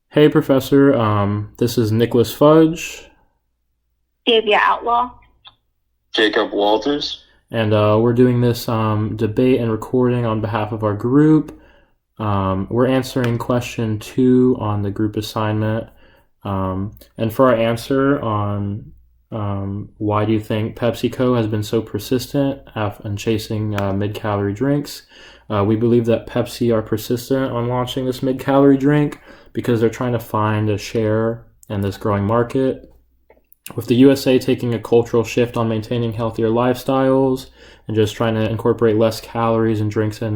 Hey, Professor. This is Nicholas Fudge, Davia Outlaw. Jacob Walters. and we're doing this debate and recording on behalf of our group. We're answering question 2 on the group assignment. And for our answer on why do you think PepsiCo has been so persistent in chasing mid-calorie drinks, we believe that Pepsi are persistent on launching this mid-calorie drink because they're trying to find a share in this growing market. With the USA taking a cultural shift on maintaining healthier lifestyles and just trying to incorporate less calories and drinks in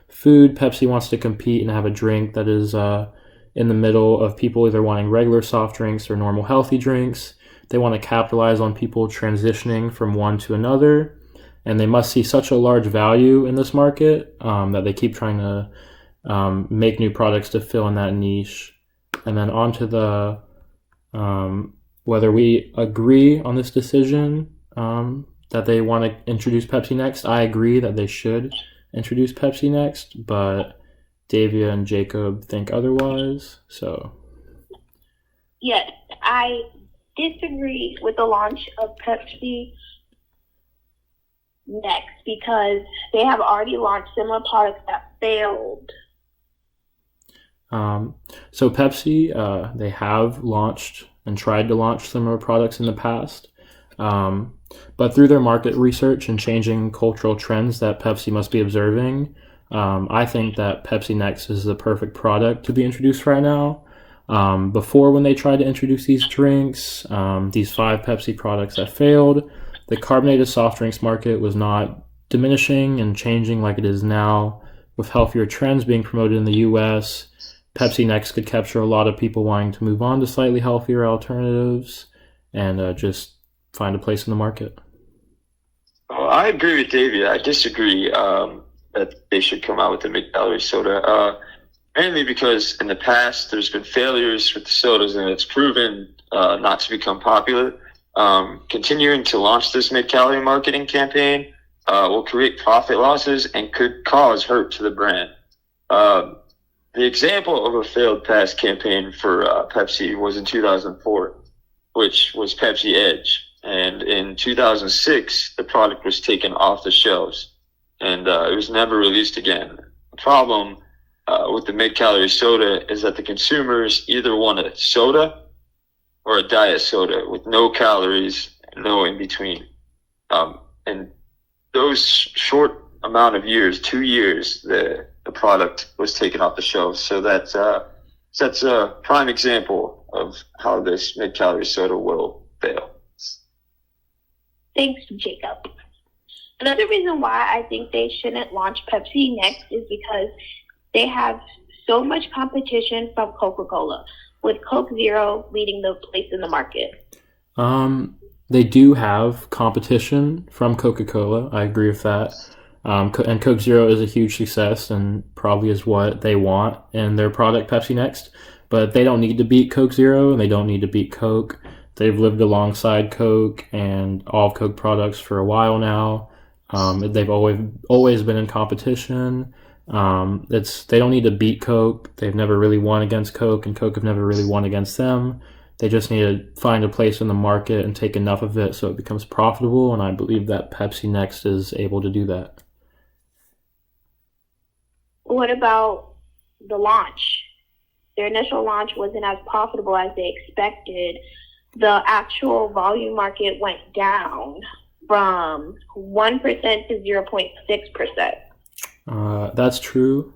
food, Pepsi wants to compete and have a drink that is in the middle of people either wanting regular soft drinks or normal healthy drinks. They want to capitalize on people transitioning from one to another, and they must see such a large value in this market that they keep trying to make new products to fill in that niche. And then on to the whether we agree on this decision that they want to introduce Pepsi Next. I agree that they should introduce Pepsi Next, but Davia and Jacob think otherwise. So, Yes, I disagree with the launch of Pepsi Next because they have already launched similar products that failed. so Pepsi, they have launched and tried to launch similar products in the past. But through their market research and changing cultural trends that Pepsi must be observing, I think that Pepsi Next is the perfect product to be introduced right now. Before, when they tried to introduce these drinks, these 5 Pepsi products that failed, the carbonated soft drinks market was not diminishing and changing like it is now. With healthier trends being promoted in the US, Pepsi Next could capture a lot of people wanting to move on to slightly healthier alternatives and just find a place in the market. Well, I agree with Davey. I disagree that they should come out with a mid-calorie soda. Mainly because in the past there's been failures with the sodas and it's proven not to become popular. Continuing to launch this mid-calorie marketing campaign will create profit losses and could cause hurt to the brand. The example of a failed past campaign for Pepsi was in 2004, which was Pepsi Edge. And in 2006, the product was taken off the shelves and it was never released again. The problem with the mid-calorie soda is that the consumers either want a soda or a diet soda with no calories, no in between. And those short amount of years, 2 years, the product was taken off the shelves. So that's a prime example of how this mid-calorie soda will fail. Thanks, Jacob. Another reason why I think they shouldn't launch Pepsi Next is because they have so much competition from Coca-Cola, with Coke Zero leading the place in the market. They do have competition from Coca-Cola. I agree with that. And Coke Zero is a huge success and probably is what they want in their product Pepsi Next. But they don't need to beat Coke Zero and they don't need to beat Coke. They've lived alongside Coke and all of Coke products for a while now. They've always been in competition. They don't need to beat Coke. They've never really won against Coke, and Coke have never really won against them. They just need to find a place in the market and take enough of it so it becomes profitable. And I believe that Pepsi Next is able to do that. What about the launch? Their initial launch wasn't as profitable as they expected. The actual volume market went down from 1% to 0.6%. That's true.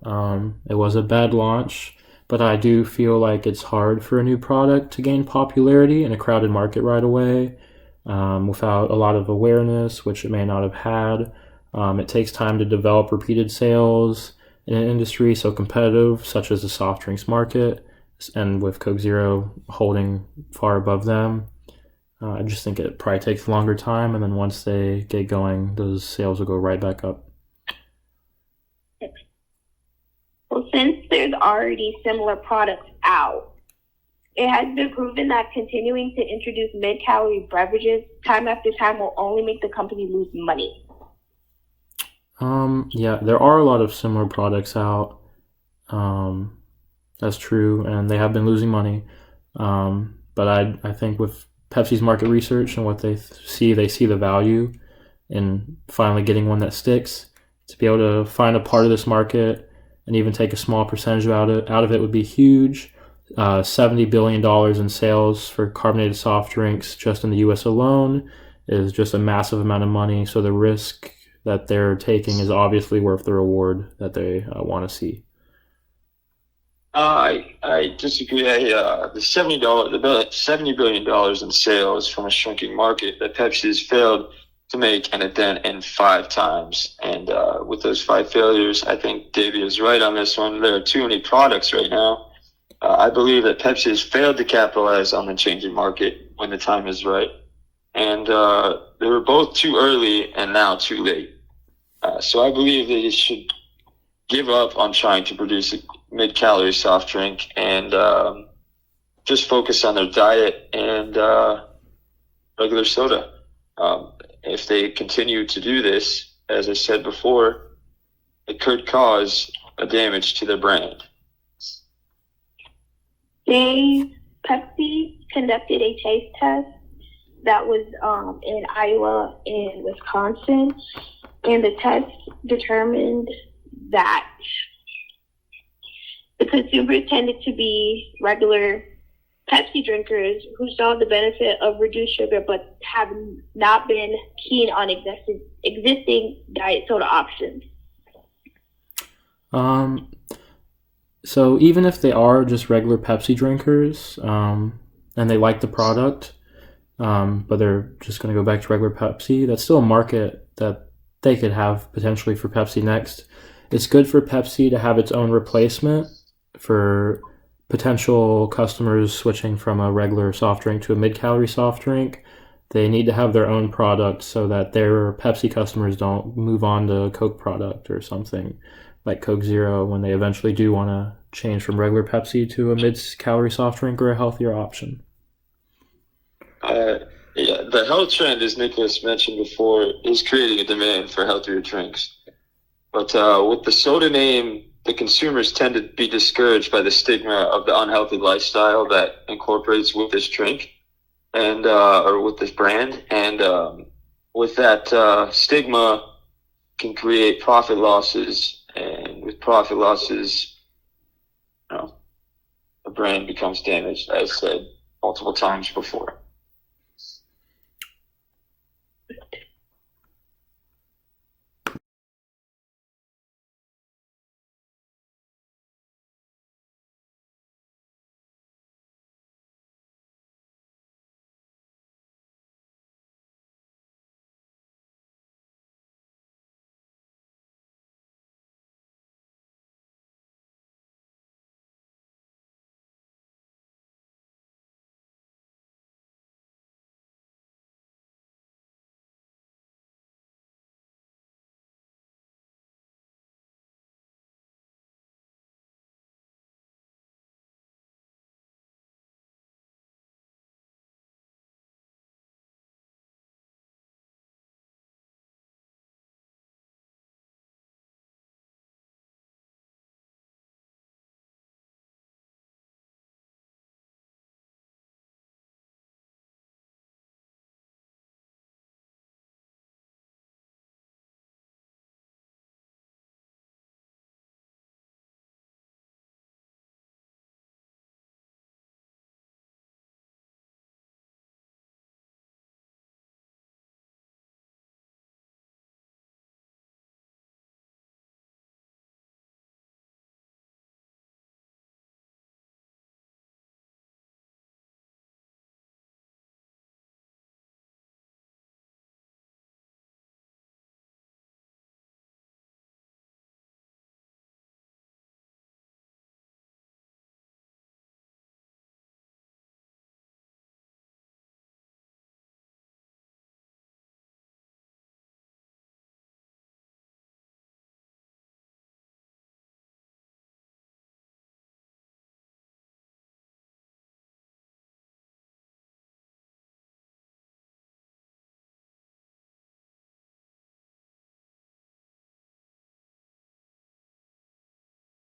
It was a bad launch, but I do feel like it's hard for a new product to gain popularity in a crowded market right away without a lot of awareness, which it may not have had. It takes time to develop repeated sales in an industry so competitive, such as the soft drinks market, and with Coke Zero holding far above them. I just think it probably takes a longer time, and then once they get going, those sales will go right back up. Well, since there's already similar products out, it has been proven that continuing to introduce mid-calorie beverages time after time will only make the company lose money. Yeah, there are a lot of similar products out. That's true, and they have been losing money. But I think with Pepsi's market research and what they see the value in finally getting one that sticks. To be able to find a part of this market and even take a small percentage out of it would be huge. $70 billion in sales for carbonated soft drinks just in the U.S. alone is just a massive amount of money. So the risk that they're taking is obviously worth the reward that they want to see. I disagree. The $70 billion in sales from a shrinking market that Pepsi has failed to make an dent in 5 times. And with those 5 failures, I think Davey is right on this one. There are too many products right now. I believe that Pepsi has failed to capitalize on the changing market when the time is right. And they were both too early and now too late. So I believe they should give up on trying to produce a mid-calorie soft drink and just focus on their diet and regular soda. If they continue to do this, as I said before, it could cause a damage to their brand. Pepsi conducted a taste test that was in Iowa and Wisconsin, and the test determined that the consumers tended to be regular Pepsi drinkers who saw the benefit of reduced sugar but have not been keen on existing diet soda options. So even if they are just regular Pepsi drinkers and they like the product, but they're just going to go back to regular Pepsi, that's still a market that they could have potentially for Pepsi next. It's good for Pepsi to have its own replacement for potential customers switching from a regular soft drink to a mid-calorie soft drink. They need to have their own product so that their Pepsi customers don't move on to a Coke product or something like Coke Zero when they eventually do want to change from regular Pepsi to a mid-calorie soft drink or a healthier option. Yeah, the health trend, as Nicholas mentioned before, is creating a demand for healthier drinks. But with the soda name, the consumers tend to be discouraged by the stigma of the unhealthy lifestyle that incorporates with this drink and or with this brand. And with that stigma can create profit losses. And with profit losses, the brand becomes damaged, as said multiple times before.